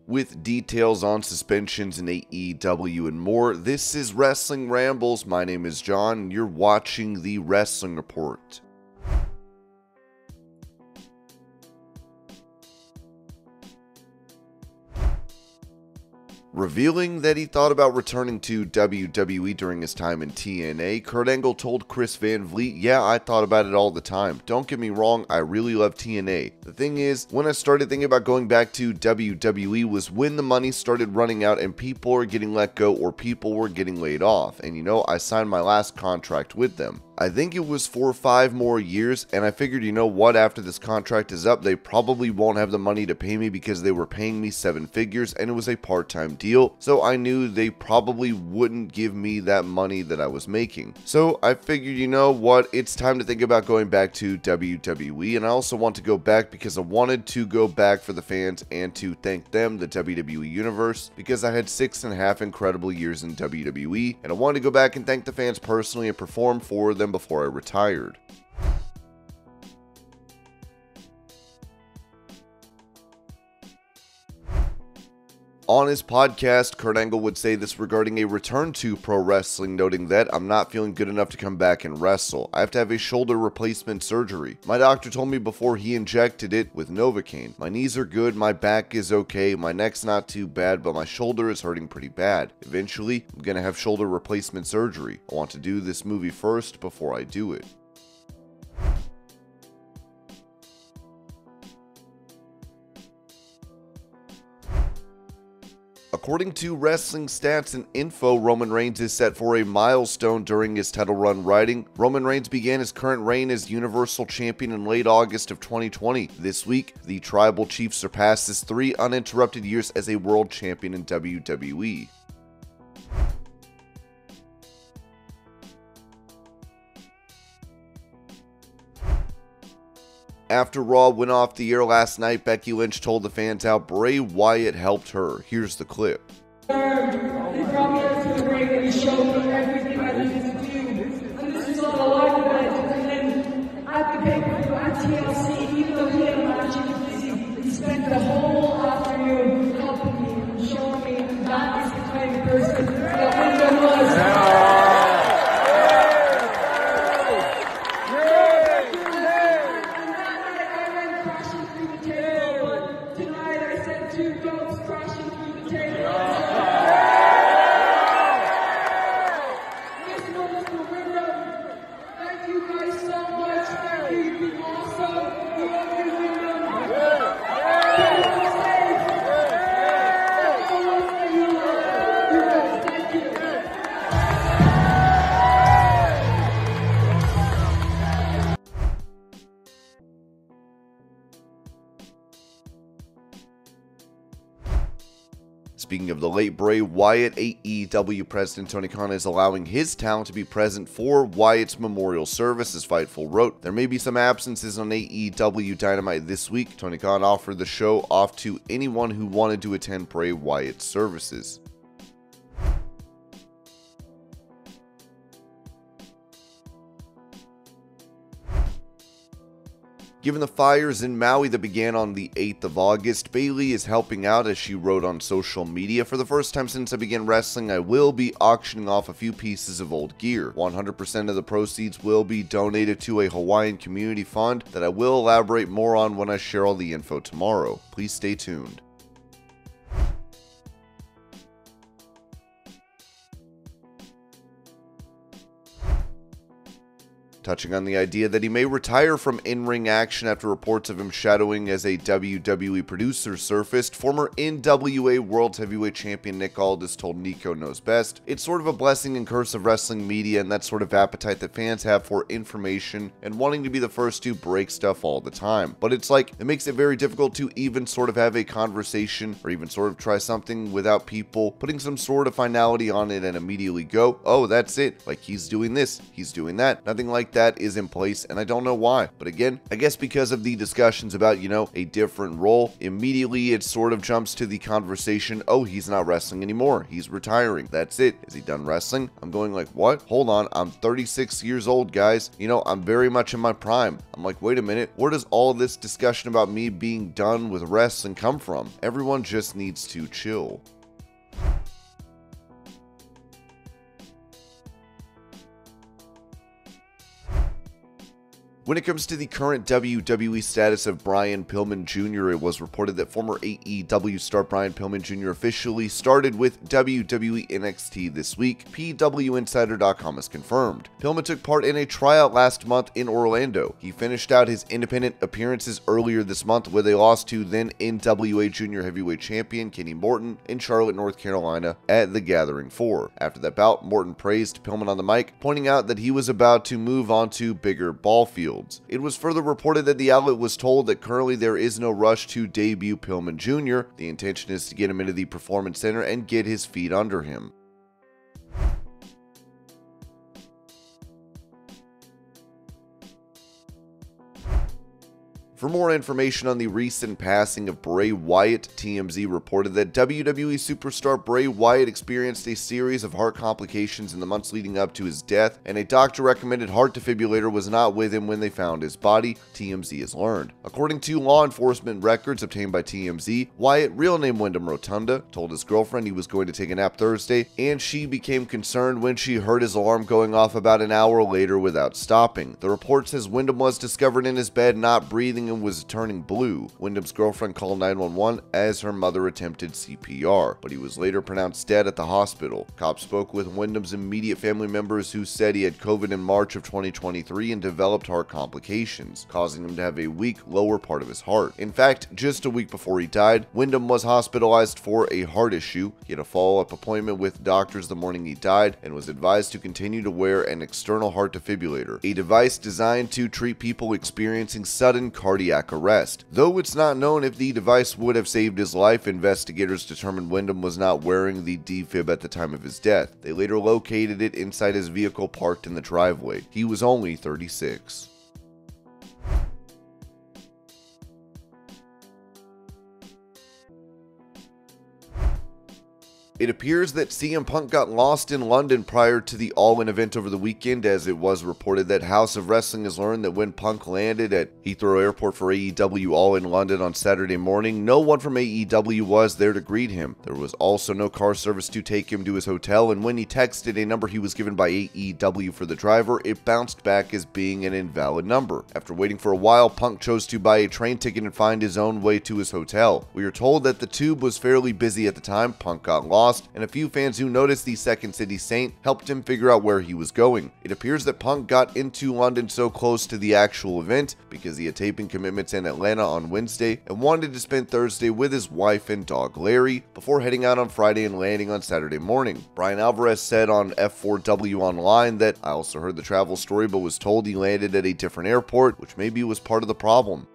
with details on suspensions in AEW and more. This is Wrestling Rambles. My name is John, and you're watching the Wrestling Report. Revealing that he thought about returning to WWE during his time in TNA, Kurt Angle told Chris Van Vliet, "Yeah, I thought about it all the time. Don't get me wrong, I really love TNA. The thing is, when I started thinking about going back to WWE was when the money started running out and people were getting let go or people were getting laid off. And you know, I signed my last contract with them. I think it was for 5 more years, and I figured, you know what, after this contract is up, they probably won't have the money to pay me because they were paying me 7 figures and it was a part-time deal, so I knew they probably wouldn't give me that money that I was making. So I figured, you know what, it's time to think about going back to WWE, and I also want to go back because I wanted to go back for the fans and to thank them, the WWE Universe, because I had 6.5 incredible years in WWE, and I wanted to go back and thank the fans personally and perform for them before I retired." On his podcast, Kurt Angle would say this regarding a return to pro wrestling, noting that, "I'm not feeling good enough to come back and wrestle. I have to have a shoulder replacement surgery. My doctor told me before he injected it with Novocaine. My knees are good, my back is okay, my neck's not too bad, but my shoulder is hurting pretty bad. Eventually, I'm gonna have shoulder replacement surgery. I want to do this movie first before I do it." According to Wrestling Stats and Info, Roman Reigns is set for a milestone during his title run riding. Roman Reigns began his current reign as Universal Champion in late August of 2020. This week, the Tribal Chief surpassed his 3 uninterrupted years as a World Champion in WWE. After Raw went off the air last night, Becky Lynch told the fans how Bray Wyatt helped her. Here's the clip. He brought me up to the ring and he showed me everything I needed to do. And this is all a life event. And then at the pay-per-view at TLC, even though he had a match and he was busy, he spent the whole afternoon helping me and showing me that is the kind of person that Linda was. Speaking of the late Bray Wyatt, AEW President Tony Khan is allowing his talent to be present for Wyatt's memorial service, as Fightful wrote. There may be some absences on AEW Dynamite this week. Tony Khan offered the show off to anyone who wanted to attend Bray Wyatt's services. Given the fires in Maui that began on the 8th of August, Bayley is helping out, as she wrote on social media. "For the first time since I began wrestling, I will be auctioning off a few pieces of old gear. 100% of the proceeds will be donated to a Hawaiian community fund that I will elaborate more on when I share all the info tomorrow. Please stay tuned." Touching on the idea that he may retire from in-ring action after reports of him shadowing as a WWE producer surfaced, former NWA World Heavyweight Champion Nick Aldis told Nico Knows Best, "It's sort of a blessing and curse of wrestling media and that sort of appetite that fans have for information and wanting to be the first to break stuff all the time. But it's like, it makes it very difficult to even sort of have a conversation or even sort of try something without people putting some sort of finality on it and immediately go, oh, that's it. Like, he's doing this, he's doing that. Nothing like like that is in place, and I don't know why. But again, I guess because of the discussions about, a different role, immediately it sort of jumps to the conversation, oh, he's not wrestling anymore. He's retiring. That's it. Is he done wrestling? I'm going like, what? Hold on. I'm 36 years old, guys. I'm very much in my prime. I'm like, wait a minute. Where does all this discussion about me being done with wrestling come from? Everyone just needs to chill. When it comes to the current WWE status of Brian Pillman Jr., it was reported that former AEW star Brian Pillman Jr. officially started with WWE NXT this week. PWInsider.com has confirmed. Pillman took part in a tryout last month in Orlando. He finished out his independent appearances earlier this month with a loss to then NWA Junior Heavyweight Champion Kenny Morton in Charlotte, North Carolina at the Gathering 4. After that bout, Morton praised Pillman on the mic, pointing out that he was about to move on to bigger ball fields. It was further reported that the outlet was told that currently there is no rush to debut Pillman Jr. The intention is to get him into the Performance Center and get his feet under him. For more information on the recent passing of Bray Wyatt, TMZ reported that WWE superstar Bray Wyatt experienced a series of heart complications in the months leading up to his death, and a doctor-recommended heart defibrillator was not with him when they found his body, TMZ has learned. According to law enforcement records obtained by TMZ, Wyatt, real name Wyndham Rotunda, told his girlfriend he was going to take a nap Thursday, and she became concerned when she heard his alarm going off about an hour later without stopping. The report says Wyndham was discovered in his bed not breathing and was turning blue. Wyndham's girlfriend called 911 as her mother attempted CPR, but he was later pronounced dead at the hospital. Cops spoke with Wyndham's immediate family members who said he had COVID in March of 2023 and developed heart complications, causing him to have a weak lower part of his heart. In fact, just a week before he died, Wyndham was hospitalized for a heart issue. He had a follow-up appointment with doctors the morning he died and was advised to continue to wear an external heart defibrillator, a device designed to treat people experiencing sudden cardiac arrest. Though it's not known if the device would have saved his life, investigators determined Wyndham was not wearing the defib at the time of his death. They later located it inside his vehicle parked in the driveway. He was only 36. It appears that CM Punk got lost in London prior to the All-In event over the weekend, as it was reported that House of Wrestling has learned that when Punk landed at Heathrow Airport for AEW All-In London on Saturday morning, no one from AEW was there to greet him. There was also no car service to take him to his hotel, and when he texted a number he was given by AEW for the driver, it bounced back as being an invalid number. After waiting for a while, Punk chose to buy a train ticket and find his own way to his hotel. We are told that the tube was fairly busy at the time. Punk got lost, and a few fans who noticed the Second City Saint helped him figure out where he was going. It appears that Punk got into London so close to the actual event because he had taping commitments in Atlanta on Wednesday and wanted to spend Thursday with his wife and dog Larry before heading out on Friday and landing on Saturday morning. Brian Alvarez said on F4W Online that, "I also heard the travel story but was told he landed at a different airport, which maybe was part of the problem."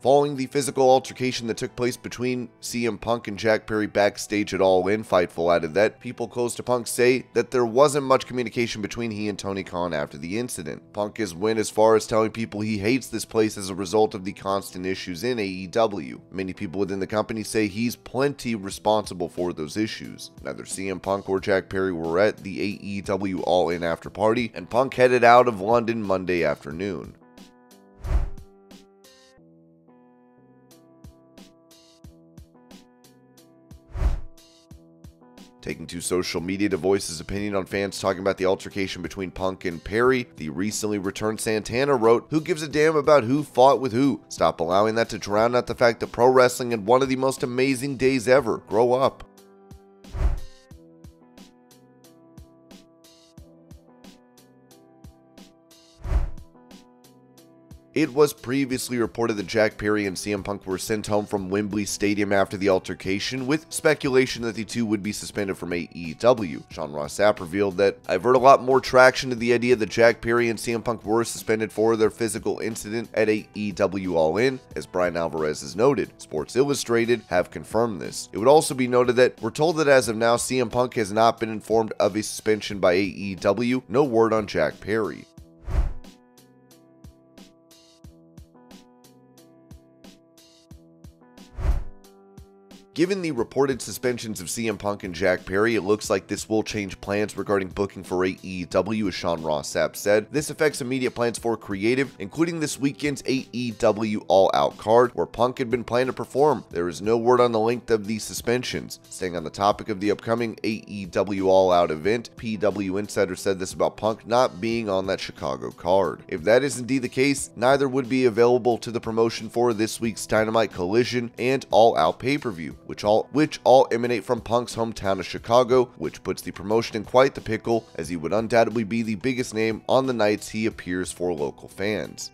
Following the physical altercation that took place between CM Punk and Jack Perry backstage at All In, Fightful added that people close to Punk say that there wasn't much communication between he and Tony Khan after the incident. Punk has went as far as telling people he hates this place as a result of the constant issues in AEW. Many people within the company say he's plenty responsible for those issues. Neither CM Punk or Jack Perry were at the AEW All In after party, and Punk headed out of London Monday afternoon. Taking to social media to voice his opinion on fans talking about the altercation between Punk and Perry, the recently returned Santana wrote, "Who gives a damn about who fought with who? Stop allowing that to drown out the fact that pro wrestling had one of the most amazing days ever. Grow up." It was previously reported that Jack Perry and CM Punk were sent home from Wembley Stadium after the altercation, with speculation that the two would be suspended from AEW. Sean Ross Sapp revealed that, "I've heard a lot more traction to the idea that Jack Perry and CM Punk were suspended for their physical incident at AEW All In, as Brian Alvarez has noted. Sports Illustrated have confirmed this." It would also be noted that we're told that as of now, CM Punk has not been informed of a suspension by AEW, no word on Jack Perry. Given the reported suspensions of CM Punk and Jack Perry, it looks like this will change plans regarding booking for AEW, as Sean Ross Sapp said. This affects immediate plans for Creative, including this weekend's AEW All Out card, where Punk had been planned to perform. There is no word on the length of these suspensions. Staying on the topic of the upcoming AEW All Out event, PW Insider said this about Punk not being on that Chicago card. If that is indeed the case, neither would be available to the promotion for this week's Dynamite, Collision, and All Out pay-per-view, which all emanate from Punk's hometown of Chicago, which puts the promotion in quite the pickle, as he would undoubtedly be the biggest name on the nights he appears for local fans.